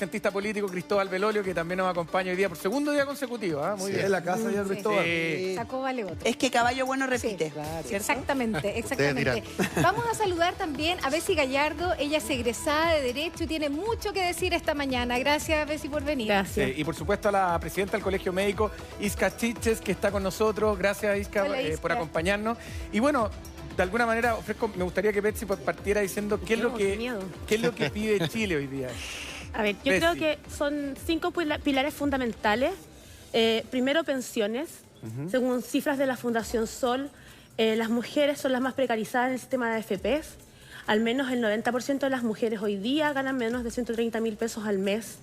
cientista político Cristóbal Belolio, que también nos acompaña hoy día por segundo día consecutivo. Muy bien. En la casa ya Cristóbal. Sacó vale otro. Es que caballo bueno repite. Sí, ¿cierto? exactamente, exactamente. Vamos a saludar también a Bessie Gallardo. Ella es egresada de Derecho y tiene mucho que decir esta mañana. Gracias, Bessie, por venir. Gracias. Y por supuesto a la presidenta del Colegio Médico, Isca Chiches, que está con nosotros. Gracias, Isca, Hola, Isca. por acompañarnos. Y bueno, de alguna manera me gustaría que Betsy partiera diciendo qué es lo que pide Chile hoy día. A ver, yo creo que son 5 pilares fundamentales. Primero, pensiones. Según cifras de la Fundación Sol, las mujeres son las más precarizadas en el sistema de AFPs. Al menos el 90% de las mujeres hoy día ganan menos de 130.000 pesos al mes.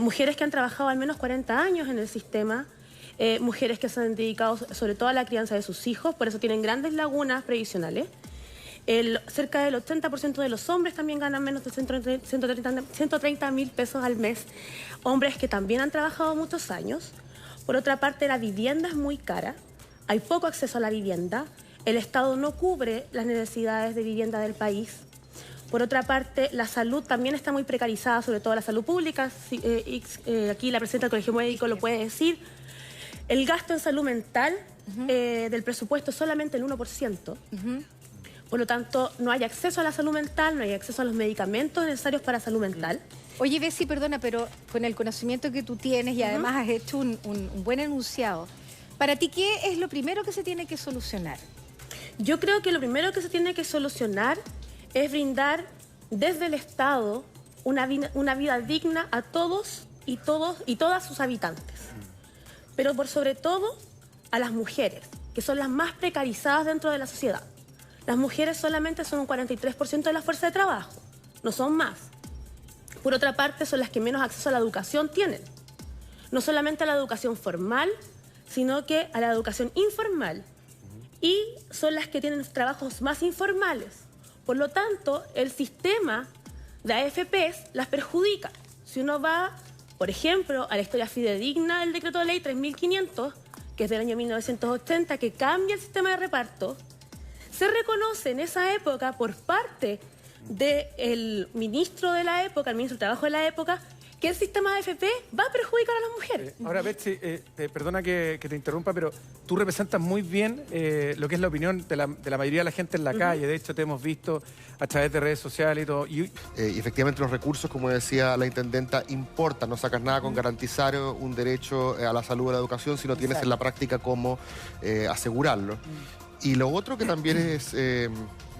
Mujeres que han trabajado al menos 40 años en el sistema. Mujeres que se han dedicado sobre todo a la crianza de sus hijos, por eso tienen grandes lagunas previsionales. Cerca del 80% de los hombres también ganan menos de 130.000 pesos al mes. Hombres que también han trabajado muchos años. Por otra parte, la vivienda es muy cara. Hay poco acceso a la vivienda. El Estado no cubre las necesidades de vivienda del país. Por otra parte, la salud también está muy precarizada, sobre todo la salud pública. Aquí la presidenta del Colegio Médico lo puede decir. El gasto en salud mental del presupuesto es solamente el 1%. Por lo tanto, no hay acceso a la salud mental, no hay acceso a los medicamentos necesarios para salud mental. Oye, Bessie, perdona, pero con el conocimiento que tú tienes y además has hecho un buen enunciado, ¿para ti qué es lo primero que se tiene que solucionar? Yo creo que lo primero que se tiene que solucionar es brindar desde el Estado una vida digna a todos y todas sus habitantes. Pero por sobre todo a las mujeres, que son las más precarizadas dentro de la sociedad. Las mujeres solamente son un 43% de la fuerza de trabajo, no son más. Por otra parte, son las que menos acceso a la educación tienen. No solamente a la educación formal, sino que a la educación informal. Y son las que tienen trabajos más informales. Por lo tanto, el sistema de AFPs las perjudica. Si uno va, por ejemplo, a la historia fidedigna del decreto de ley 3500, que es del año 1980, que cambia el sistema de reparto, se reconoce en esa época por parte del ministro de la época, el ministro de Trabajo de la época, que el sistema de AFP va a perjudicar a las mujeres. Ahora, Betsy, perdona que te interrumpa, pero tú representas muy bien lo que es la opinión de la mayoría de la gente en la calle. De hecho, te hemos visto a través de redes sociales y todo. Y efectivamente, los recursos, como decía la intendenta, importan. No sacas nada con garantizar un derecho a la salud o a la educación si no tienes en la práctica cómo asegurarlo. Y lo otro que también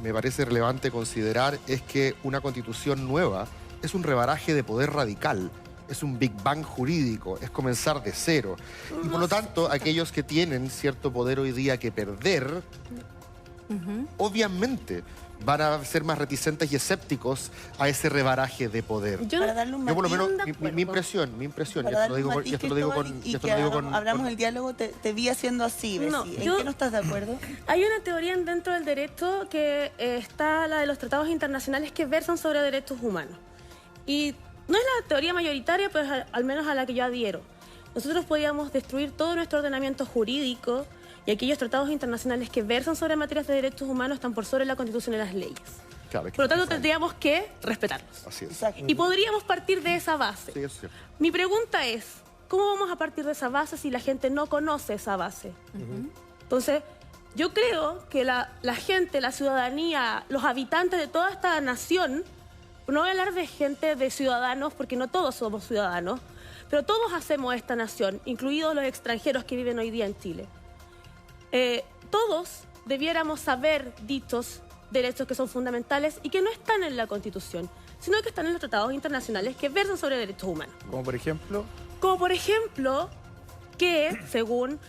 me parece relevante considerar es que una constitución nueva es un rebaraje de poder radical, es un Big Bang jurídico, es comenzar de cero. Y por lo tanto, aquellos que tienen cierto poder hoy día que perder, obviamente van a ser más reticentes y escépticos a ese rebaraje de poder. Yo por lo menos, mi impresión, y esto lo digo con... Hablamos el diálogo, te vi haciendo así, Bessie. ¿En qué no estás de acuerdo? Hay una teoría dentro del derecho que está la de los tratados internacionales que versan sobre derechos humanos. Y no es la teoría mayoritaria, pero es al menos a la que yo adhiero. Nosotros podíamos destruir todo nuestro ordenamiento jurídico y aquellos tratados internacionales que versan sobre materias de derechos humanos están por sobre la Constitución y las leyes. Claro, por lo tanto, tendríamos que respetarlos. Así es. Y podríamos partir de esa base. Sí, eso es cierto. Mi pregunta es, ¿cómo vamos a partir de esa base si la gente no conoce esa base? Entonces, yo creo que la gente, la ciudadanía, los habitantes de toda esta nación, no voy a hablar de gente, de ciudadanos, porque no todos somos ciudadanos, pero todos hacemos esta nación, incluidos los extranjeros que viven hoy día en Chile. Todos debiéramos saber dichos derechos que son fundamentales y que no están en la Constitución, sino que están en los tratados internacionales que versan sobre derechos humanos. ¿Como por ejemplo? Como por ejemplo que, según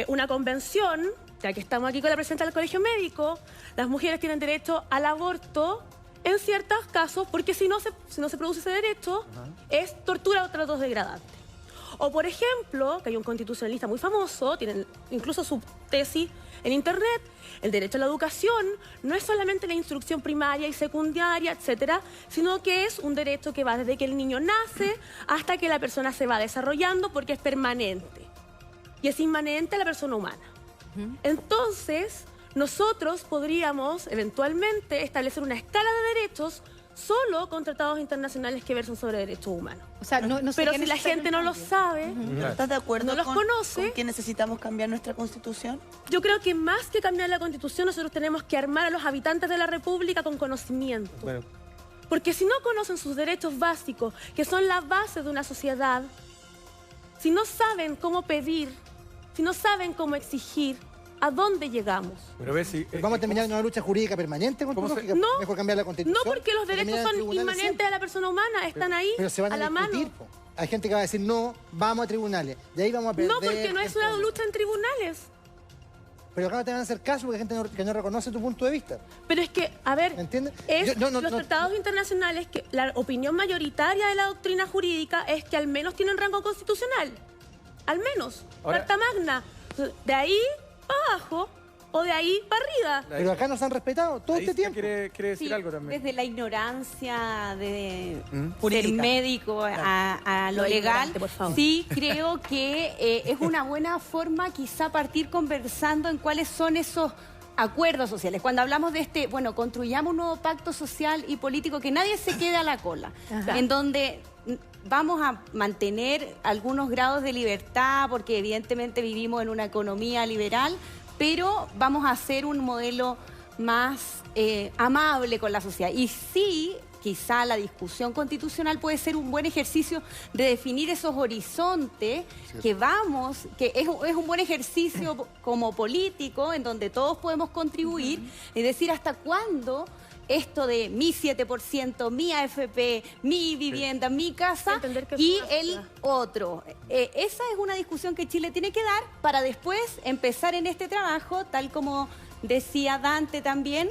una convención, ya que estamos aquí con la presidenta del Colegio Médico, las mujeres tienen derecho al aborto en ciertos casos, porque si no se produce ese derecho, es tortura o tratos degradantes. O, por ejemplo, que hay un constitucionalista muy famoso, tienen incluso su tesis en internet, el derecho a la educación no es solamente la instrucción primaria y secundaria, etcétera, sino que es un derecho que va desde que el niño nace hasta que la persona se va desarrollando, porque es permanente y es inmanente a la persona humana. Entonces, nosotros podríamos eventualmente establecer una escala de derechos solo con tratados internacionales que versan sobre derechos humanos. O sea, pero si la gente no lo sabe, ¿estás de acuerdo no los conoce, con que necesitamos cambiar nuestra Constitución? Yo creo que más que cambiar la Constitución, nosotros tenemos que armar a los habitantes de la República con conocimiento. Bueno. Porque si no conocen sus derechos básicos, que son la base de una sociedad, si no saben cómo pedir, si no saben cómo exigir, ¿a dónde llegamos? Pero Bessie, ¿Vamos a terminar en una lucha jurídica permanente con tu lógica? No, ¿Mejor cambiar la Constitución? No, porque los derechos son inmanentes a la persona humana, están ahí, pero se van a la discutir, mano. Po. Hay gente que va a decir, no, vamos a tribunales. De ahí vamos a perder. No, porque no es una lucha en tribunales. Pero acá no te van a hacer caso porque hay gente que no reconoce tu punto de vista. Pero es que, a ver, ¿entiendes? Los tratados internacionales, que la opinión mayoritaria de la doctrina jurídica es que al menos tienen rango constitucional. Al menos. Ahora, Carta Magna. De ahí para abajo o de ahí para arriba. Pero acá nos han respetado todo este tiempo. Quiere decir Sí, algo también. desde la ignorancia de ser Jurídica. médico a lo legal, ignorante, por favor. sí creo que es una buena forma quizá partir conversando en cuáles son esos acuerdos sociales. Cuando hablamos de bueno, construyamos un nuevo pacto social y político, que nadie se quede a la cola, en donde vamos a mantener algunos grados de libertad, porque evidentemente vivimos en una economía liberal, pero vamos a hacer un modelo más amable con la sociedad. Y sí, quizá la discusión constitucional puede ser un buen ejercicio de definir esos horizontes que es un buen ejercicio como político en donde todos podemos contribuir y decir hasta cuándo esto de mi 7%, mi AFP, mi vivienda, mi casa y el otro. Esa es una discusión que Chile tiene que dar para después empezar en este trabajo, tal como decía Dante también.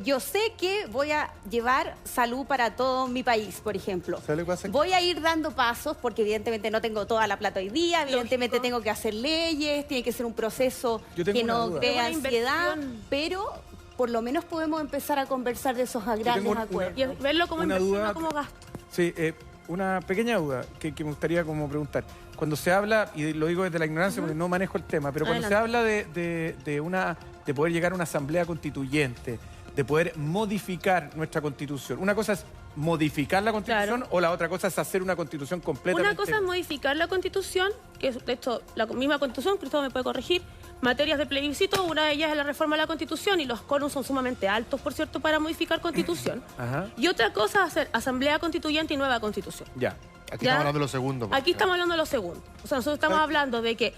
Yo sé que voy a llevar salud para todo mi país, por ejemplo. ¿Sabe lo que pasa? Voy a ir dando pasos porque evidentemente no tengo toda la plata hoy día, evidentemente tengo que hacer leyes, tiene que ser un proceso que no crea ansiedad, pero por lo menos podemos empezar a conversar de esos grandes acuerdos. Y verlo como inversión, no como gasto. Sí, una pequeña duda que me gustaría como preguntar. Cuando se habla, y lo digo desde la ignorancia porque no manejo el tema, pero cuando se habla de poder llegar a una asamblea constituyente, de poder modificar nuestra constitución, una cosa es modificar la constitución o la otra cosa es hacer una constitución completa. Una cosa es modificar la constitución, que es de hecho la misma constitución, Cristóbal me puede corregir, materias de plebiscito, una de ellas es la reforma de la Constitución y los quórums son sumamente altos, por cierto, para modificar Constitución. Y otra cosa es hacer asamblea constituyente y nueva Constitución. Ya. Aquí estamos hablando de lo segundo. Aquí estamos hablando de lo segundo. O sea, nosotros estamos hablando de que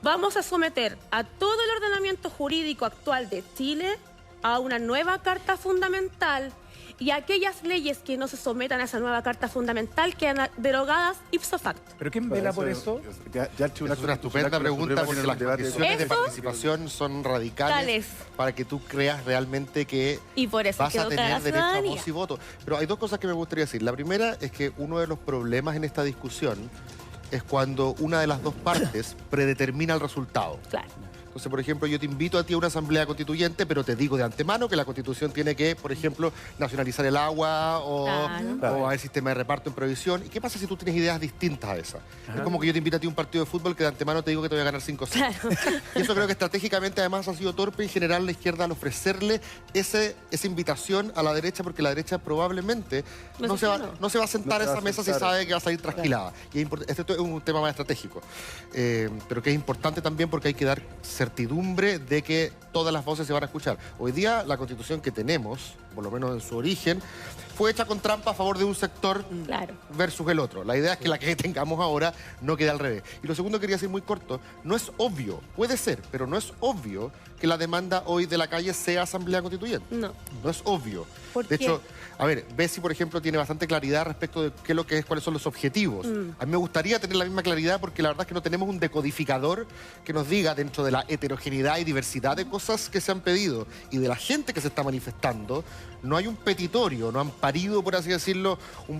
vamos a someter a todo el ordenamiento jurídico actual de Chile a una nueva Carta Fundamental y aquellas leyes que no se sometan a esa nueva Carta Fundamental quedan derogadas ipso facto. ¿Pero quién vela por eso? Es una estupenda pregunta porque las condiciones de participación son radicales para que tú creas realmente que y por eso vas a tener derecho a voz y voto. Pero hay dos cosas que me gustaría decir. La primera es que uno de los problemas en esta discusión es cuando una de las dos partes predetermina el resultado. Claro. Entonces, por ejemplo, yo te invito a ti a una asamblea constituyente, pero te digo de antemano que la Constitución tiene que, por ejemplo, nacionalizar el agua o haber sistema de reparto en provisión. ¿Y qué pasa si tú tienes ideas distintas a esa? Es como que yo te invito a ti a un partido de fútbol que de antemano te digo que te voy a ganar 5-6. Y eso creo que estratégicamente además ha sido torpe en general la izquierda al ofrecerle esa invitación a la derecha, porque la derecha probablemente no se va a sentar a esa mesa si sabe que va a salir trasquilada. Y este es un tema más estratégico. Pero que es importante también porque hay que dar certidumbre de que todas las voces se van a escuchar. Hoy día la Constitución que tenemos, por lo menos en su origen, fue hecha con trampa a favor de un sector versus el otro. La idea es que la que tengamos ahora no quede al revés. Y lo segundo quería decir muy corto, no es obvio, puede ser, pero no es obvio que la demanda hoy de la calle sea asamblea constituyente. No. No es obvio. De hecho, a ver, Bessie, por ejemplo, tiene bastante claridad respecto de qué es lo que es, cuáles son los objetivos. A mí me gustaría tener la misma claridad porque la verdad es que no tenemos un decodificador que nos diga dentro de la heterogeneidad y diversidad de cosas que se han pedido y de la gente que se está manifestando, no hay un petitorio, no han parido, por así decirlo,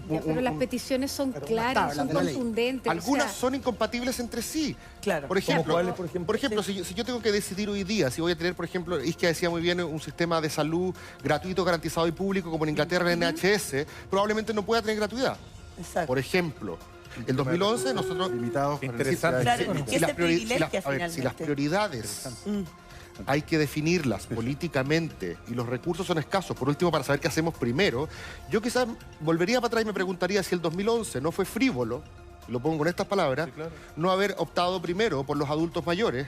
pero las peticiones son claras, son contundentes. Algunas son incompatibles entre sí. Claro. Por ejemplo, si yo tengo que decidir hoy día si voy a tener, por ejemplo, Isquia decía muy bien, un sistema de salud gratuito, garantizado y público como en Inglaterra en NHS, probablemente no pueda tener gratuidad. Exacto. Por ejemplo, en 2011 nosotros... Interesante. Si las prioridades hay que definirlas políticamente y los recursos son escasos, por último, para saber qué hacemos primero, yo quizás volvería para atrás y me preguntaría si el 2011 no fue frívolo, lo pongo con estas palabras, no haber optado primero por los adultos mayores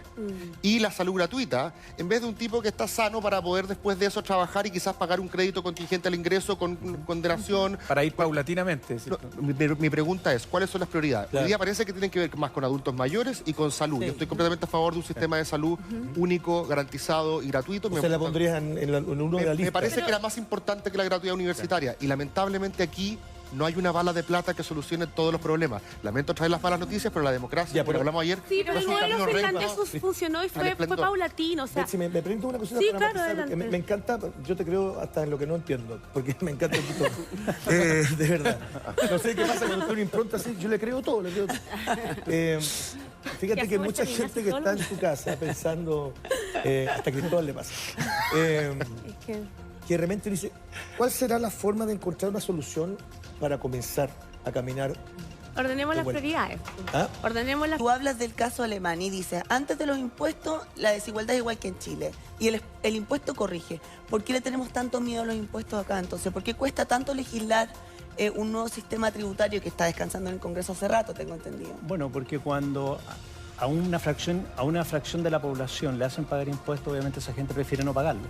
y la salud gratuita, en vez de un tipo que está sano para poder después de eso trabajar y quizás pagar un crédito contingente al ingreso con condenación. Para ir paulatinamente. No, mi pregunta es, ¿cuáles son las prioridades? Hoy día parece que tienen que ver más con adultos mayores y con salud. Yo estoy completamente a favor de un sistema de salud único, garantizado y gratuito. ¿Usted la pondría en uno de la lista? Me parece que era más importante que la gratuidad universitaria y lamentablemente aquí no hay una bala de plata que solucione todos los problemas. Lamento traer las malas noticias, pero la democracia, como hablamos ayer... Sí, pero el modelo finlandés funcionó y fue paulatino. O sea, Betsy, me pregunto una cosita para matizar, me encanta, yo te creo hasta en lo que no entiendo, porque me encanta el todo. De verdad. No sé qué pasa cuando tú una impronta así, yo le creo todo, Fíjate que mucha gente que está en tu casa pensando, hasta Cristóbal le pasa, que de repente dice, ¿cuál será la forma de encontrar una solución para comenzar a caminar? Ordenemos las prioridades. Ordenemos las... Tú hablas del caso alemán y dices, antes de los impuestos, la desigualdad es igual que en Chile. Y el impuesto corrige. ¿Por qué le tenemos tanto miedo a los impuestos acá entonces? ¿Por qué cuesta tanto legislar un nuevo sistema tributario que está descansando en el Congreso hace rato, tengo entendido? Bueno, porque cuando a una fracción de la población le hacen pagar impuestos, obviamente esa gente prefiere no pagarlo.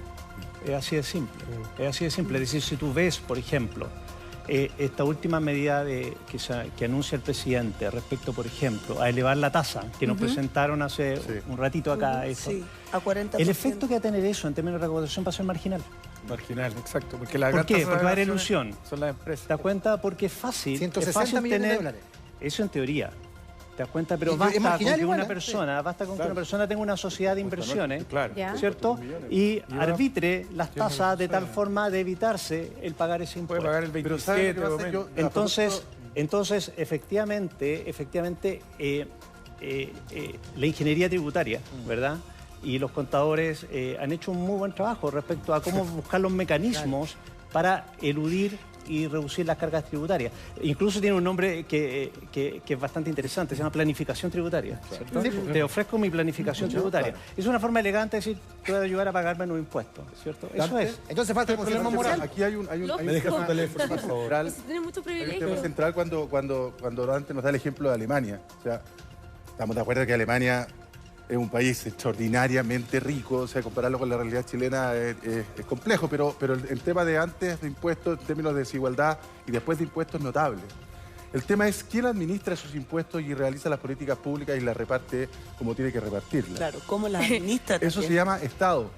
Es así de simple. Es así de simple. Es decir, si tú ves, por ejemplo, esta última medida que anuncia el presidente respecto, por ejemplo, a elevar la tasa, que nos presentaron hace un ratito acá. Sí, a 40%. El efecto que va a tener eso en términos de recaudación va a ser marginal. Marginal, exacto. ¿Por qué? Porque va a haber ilusión. Son las empresas. ¿Te das cuenta? Porque es fácil. 160 millones de dólares. Eso en teoría. ¿Te das cuenta? Pero basta con que una persona, que una persona tenga una sociedad de inversiones, ¿cierto? Y arbitre las tasas de tal forma de evitarse el pagar ese impuesto. Puede pagar el 27 o menos. Entonces, efectivamente, la ingeniería tributaria, ¿verdad? Y los contadores han hecho un muy buen trabajo respecto a cómo buscar los mecanismos para eludir y reducir las cargas tributarias. Incluso tiene un nombre que es bastante interesante, se llama planificación tributaria. ¿Cierto? Sí, te ofrezco mi planificación tributaria. Es una forma elegante de decir, te voy a ayudar a pagar menos impuestos, ¿cierto? Eso es. Entonces falta el problema moral. Aquí hay un me deja su teléfono, por favor. Tiene mucho privilegio. Hay un tema central cuando Dante nos da el ejemplo de Alemania. O sea, estamos de acuerdo que Alemania es un país extraordinariamente rico, o sea, compararlo con la realidad chilena es complejo, pero el tema de antes de impuestos, en términos de desigualdad, y después de impuestos, es notable. El tema es quién administra esos impuestos y realiza las políticas públicas y las reparte como tiene que repartirlas. Claro, ¿cómo las administra? Eso se llama Estado.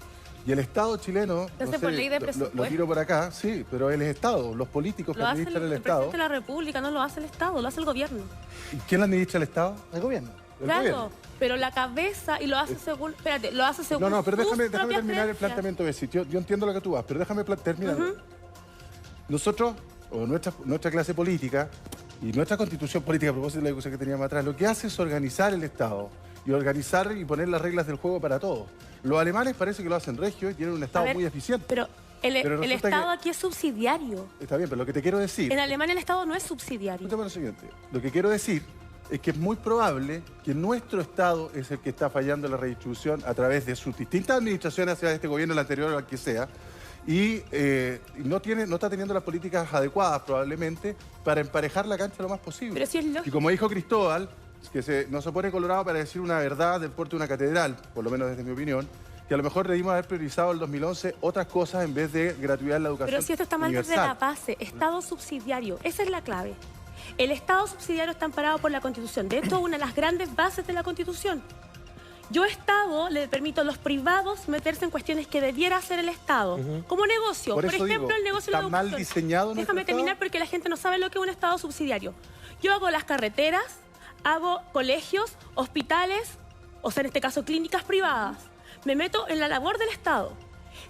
Y el Estado chileno, no sé, por ley de presupuesto. Lo tiro por acá, sí, pero él es Estado, los políticos que administran el Estado. El presidente de la República no lo hace el Estado, lo hace el gobierno. ¿Y quién administra el Estado? El gobierno. Claro, pero la cabeza, y lo hace según, espérate, lo hace según No, pero déjame terminar el creencias. planteamiento, Bessie. Yo entiendo lo que tú vas, pero déjame terminar. Nosotros, o nuestra clase política, y nuestra constitución política, a propósito de la discusión que teníamos atrás, lo que hace es organizar el Estado, y organizar y poner las reglas del juego para todos. Los alemanes parece que lo hacen regio y tienen un Estado muy eficiente. Pero el Estado aquí es subsidiario. Está bien, pero lo que te quiero decir... En Alemania el Estado no es subsidiario. Escúchame lo siguiente. Lo que quiero decir es que es muy probable que nuestro Estado es el que está fallando en la redistribución a través de sus distintas administraciones, sea este gobierno, el anterior o el que sea, y no está teniendo las políticas adecuadas probablemente para emparejar la cancha lo más posible. Pero si es lógico. Y como dijo Cristóbal, que no se pone colorado para decir una verdad del porte de una catedral, por lo menos desde mi opinión, que a lo mejor debimos haber priorizado el 2011 otras cosas en vez de gratuidad en la educación. Pero si esto está mal desde la base, Estado subsidiario, esa es la clave. El Estado subsidiario está amparado por la Constitución. De hecho, una de las grandes bases de la Constitución. Yo, Estado, le permito a los privados meterse en cuestiones que debiera hacer el Estado. Como negocio. Por ejemplo, el negocio de la educación. ¿Está mal diseñado? Déjame terminar porque la gente no sabe lo que es un Estado subsidiario. Yo hago las carreteras, hago colegios, hospitales, o sea, en este caso, clínicas privadas. Me meto en la labor del Estado.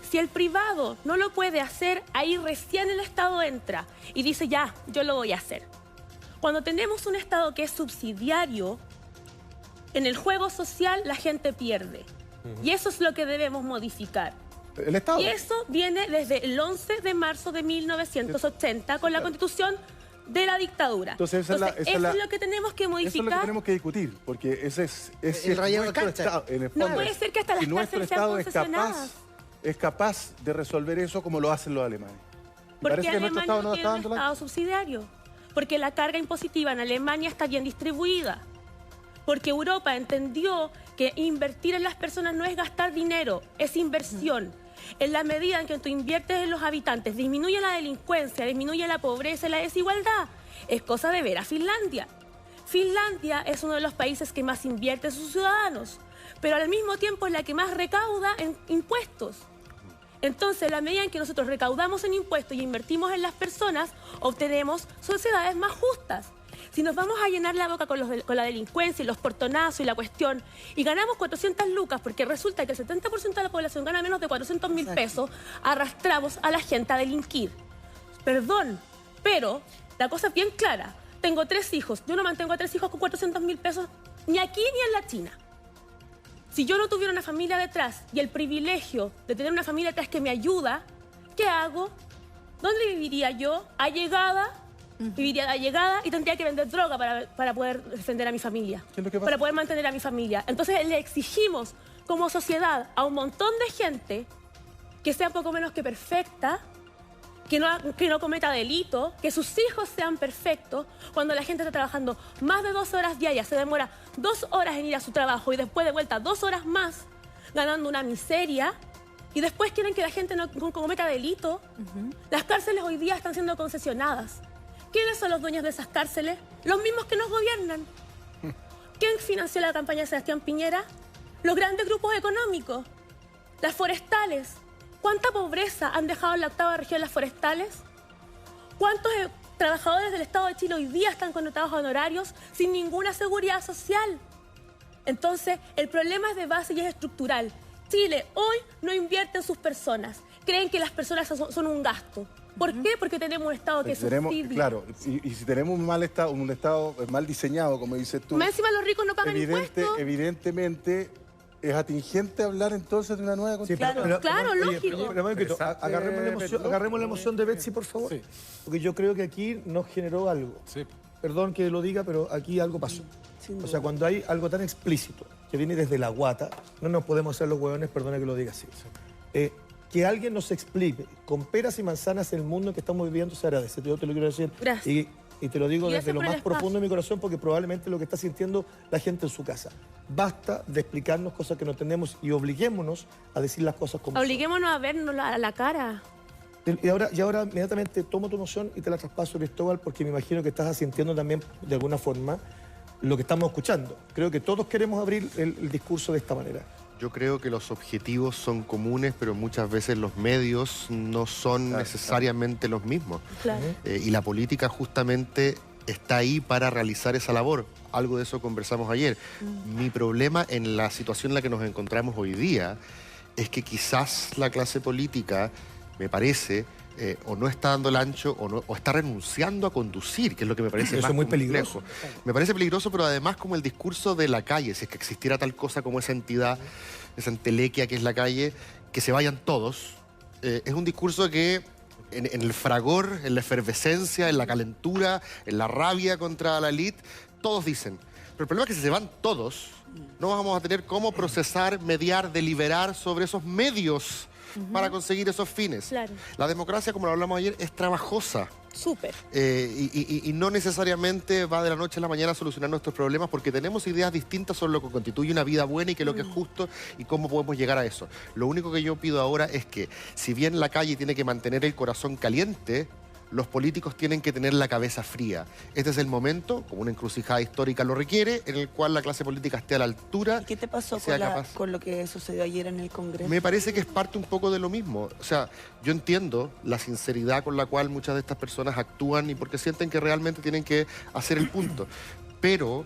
Si el privado no lo puede hacer, ahí recién el Estado entra y dice, ya, yo lo voy a hacer. Cuando tenemos un Estado que es subsidiario, en el juego social la gente pierde. Y eso es lo que debemos modificar. El Estado. Y eso viene desde el 11 de marzo de 1980 con la Constitución de la dictadura. Entonces, eso es lo que tenemos que modificar. Eso es lo que tenemos que discutir, porque ese es el rayado de cancha. Estado, en el fondo, no puede ser que hasta las cárceles sean concesionadas. Es capaz de resolver eso como lo hacen los alemanes. Porque Alemania no tiene un Estado subsidiario. Porque la carga impositiva en Alemania está bien distribuida. Porque Europa entendió que invertir en las personas no es gastar dinero, es inversión. En la medida en que tú inviertes en los habitantes, disminuye la delincuencia, disminuye la pobreza y la desigualdad. Es cosa de ver a Finlandia. Finlandia es uno de los países que más invierte en sus ciudadanos, pero al mismo tiempo es la que más recauda en impuestos. Entonces, en la medida en que nosotros recaudamos en impuestos y invertimos en las personas, obtenemos sociedades más justas. Si nos vamos a llenar la boca con la delincuencia y los portonazos y la cuestión, y ganamos 400 lucas, porque resulta que el 70% de la población gana menos de 400.000 pesos, arrastramos a la gente a delinquir. Perdón, pero la cosa es bien clara. Tengo 3 hijos. Yo no mantengo a 3 hijos con 400.000 pesos ni aquí ni en la China. Si yo no tuviera una familia detrás y el privilegio de tener una familia detrás que me ayuda, ¿qué hago? ¿Dónde viviría yo? Allegada. Viviría allegada y tendría que vender droga para poder defender a mi familia. ¿Qué es lo que pasa? Para poder mantener a mi familia. Entonces le exigimos como sociedad a un montón de gente que sea poco menos que perfecta, que no cometa delito, que sus hijos sean perfectos, cuando la gente está trabajando más de 2 horas diarias, se demora 2 horas en ir a su trabajo y después de vuelta 2 horas más, ganando una miseria, y después quieren que la gente no cometa delito. Las cárceles hoy día están siendo concesionadas. ¿Quiénes son los dueños de esas cárceles? Los mismos que nos gobiernan. ¿Quién financió la campaña de Sebastián Piñera? Los grandes grupos económicos, las forestales. ¿Cuánta pobreza han dejado en la 8ª región las forestales? ¿Cuántos trabajadores del Estado de Chile hoy día están contratados a honorarios sin ninguna seguridad social? Entonces, el problema es de base y es estructural. Chile hoy no invierte en sus personas. Creen que las personas son un gasto. ¿Por qué? Porque tenemos un Estado que subsidia. Claro, y si tenemos un Estado mal diseñado, como dices tú... Más encima los ricos no pagan impuestos. Evidentemente, es atingente hablar entonces de una nueva Constitución. Claro, lógico. Agarremos la emoción de Betsy, por favor. Sí. Porque yo creo que aquí nos generó algo. Sí. Perdón que lo diga, pero aquí algo pasó. O sea, cuando hay algo tan explícito que viene desde la guata, no nos podemos hacer los hueones, perdona que lo diga así. Que alguien nos explique con peras y manzanas el mundo en que estamos viviendo se agradece. Yo te lo quiero decir. Gracias. Y te lo digo desde lo más profundo de mi corazón, porque probablemente lo que está sintiendo la gente en su casa. Basta de explicarnos cosas que no tenemos y obliguémonos a decir las cosas como Obliguémonos a vernos a la cara. Y ahora inmediatamente tomo tu emoción y te la traspaso, Cristóbal, porque me imagino que estás asintiendo también de alguna forma lo que estamos escuchando. Creo que todos queremos abrir el discurso de esta manera. Yo creo que los objetivos son comunes, pero muchas veces los medios no son necesariamente los mismos. Claro. Y la política justamente está ahí para realizar esa labor. Algo de eso conversamos ayer. Mi problema en la situación en la que nos encontramos hoy día es que quizás la clase política, me parece, o no está dando el ancho o está renunciando a conducir, que es lo que me parece eso más es muy complejo. peligroso. Me parece peligroso, pero además como el discurso de la calle, si es que existiera tal cosa como esa entidad, esa entelequia que es la calle, que se vayan todos, es un discurso que en el fragor, en la efervescencia, en la calentura, en la rabia contra la élite, todos dicen. Pero el problema es que si se van todos, no vamos a tener cómo procesar, mediar, deliberar sobre esos medios para conseguir esos fines. Claro. La democracia, como lo hablamos ayer, es trabajosa. Súper. Y no necesariamente va de la noche a la mañana a solucionar nuestros problemas porque tenemos ideas distintas sobre lo que constituye una vida buena y qué es lo que es justo y cómo podemos llegar a eso. Lo único que yo pido ahora es que, si bien la calle tiene que mantener el corazón caliente, los políticos tienen que tener la cabeza fría. Este es el momento, como una encrucijada histórica lo requiere, en el cual la clase política esté a la altura. ¿Y qué te pasó con lo que sucedió ayer en el Congreso? Me parece que es parte un poco de lo mismo. O sea, yo entiendo la sinceridad con la cual muchas de estas personas actúan y porque sienten que realmente tienen que hacer el punto. Pero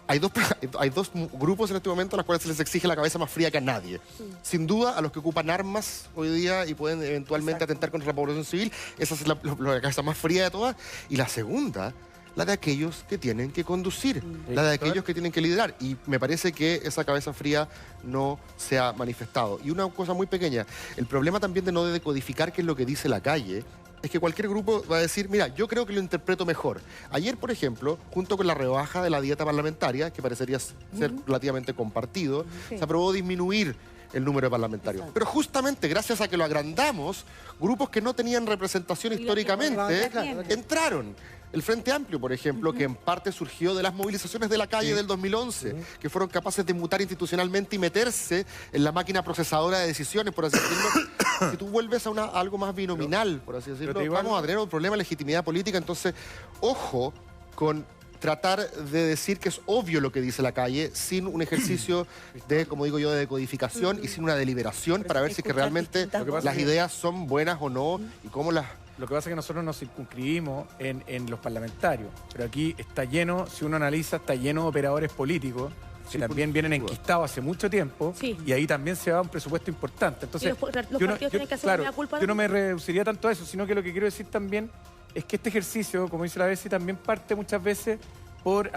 hay dos grupos en este momento a los cuales se les exige la cabeza más fría que a nadie. Sin duda, a los que ocupan armas hoy día y pueden eventualmente atentar contra la población civil, esa es la cabeza más fría de todas. Y la segunda, la de aquellos que tienen que conducir, la de aquellos que tienen que liderar. Y me parece que esa cabeza fría no se ha manifestado. Y una cosa muy pequeña, el problema también de no decodificar qué es lo que dice la calle es que cualquier grupo va a decir, mira, yo creo que lo interpreto mejor. Ayer, por ejemplo, junto con la rebaja de la dieta parlamentaria, que parecería ser relativamente compartido, se aprobó disminuir el número de parlamentarios. Pero justamente gracias a que lo agrandamos, grupos que no tenían representación históricamente entraron. El Frente Amplio, por ejemplo, que en parte surgió de las movilizaciones de la calle del 2011, que fueron capaces de mutar institucionalmente y meterse en la máquina procesadora de decisiones, por así decirlo. Si tú vuelves a algo más binominal, por así decirlo, vamos a tener un problema de legitimidad política. Entonces, ojo con tratar de decir que es obvio lo que dice la calle sin un ejercicio de, como digo yo, de decodificación y sin una deliberación para ver si es que realmente las ideas son buenas o no y cómo las... Lo que pasa es que nosotros nos circunscribimos en los parlamentarios, pero aquí está lleno, si uno analiza, está lleno de operadores políticos que también vienen enquistados hace mucho tiempo y ahí también se va un presupuesto importante. Entonces, los partidos tienen que hacer una culpa. Yo no me reduciría tanto a eso, sino que lo que quiero decir también es que este ejercicio, como dice la Bessi, también parte muchas veces por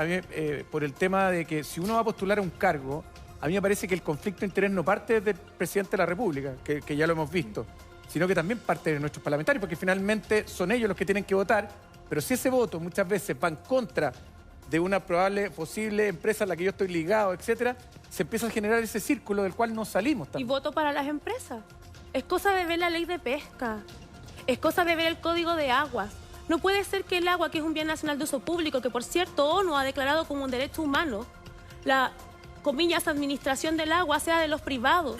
el tema de que si uno va a postular a un cargo, a mí me parece que el conflicto de interés no parte del presidente de la República, que ya lo hemos visto, sino que también parte de nuestros parlamentarios, porque finalmente son ellos los que tienen que votar, pero si ese voto muchas veces va en contra de una probable, posible empresa a la que yo estoy ligado, etcétera, se empieza a generar ese círculo del cual no salimos también. Y voto para las empresas. Es cosa de ver la ley de pesca, es cosa de ver el código de aguas. No puede ser que el agua, que es un bien nacional de uso público, que por cierto ONU ha declarado como un derecho humano, la, comillas, administración del agua sea de los privados.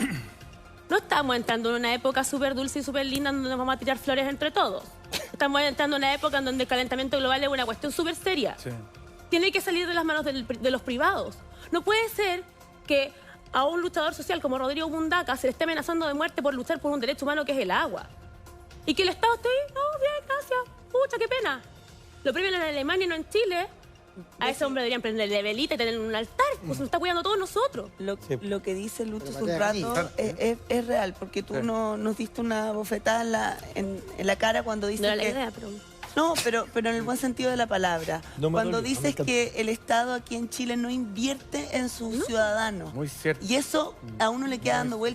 No estamos entrando en una época súper dulce y súper linda donde nos vamos a tirar flores entre todos. Estamos entrando en una época en donde el calentamiento global es una cuestión súper seria. Sí. Tiene que salir de las manos de los privados. No puede ser que a un luchador social como Rodrigo Mundaca se le esté amenazando de muerte por luchar por un derecho humano que es el agua. Y que el Estado esté ahí, no, bien, gracias, pucha, qué pena. Lo premian en Alemania y no en Chile. A ese hombre deberían prenderle velita y tener un altar, pues nos está cuidando a todos nosotros. Lo que dice Lucho hace un rato es real, porque tú nos diste una bofetada en la cara cuando dices no era la idea, pero... No, pero en el buen sentido de la palabra. Cuando dices que el Estado aquí en Chile no invierte en sus ciudadanos. Muy cierto. Y eso a uno le queda dando vueltas.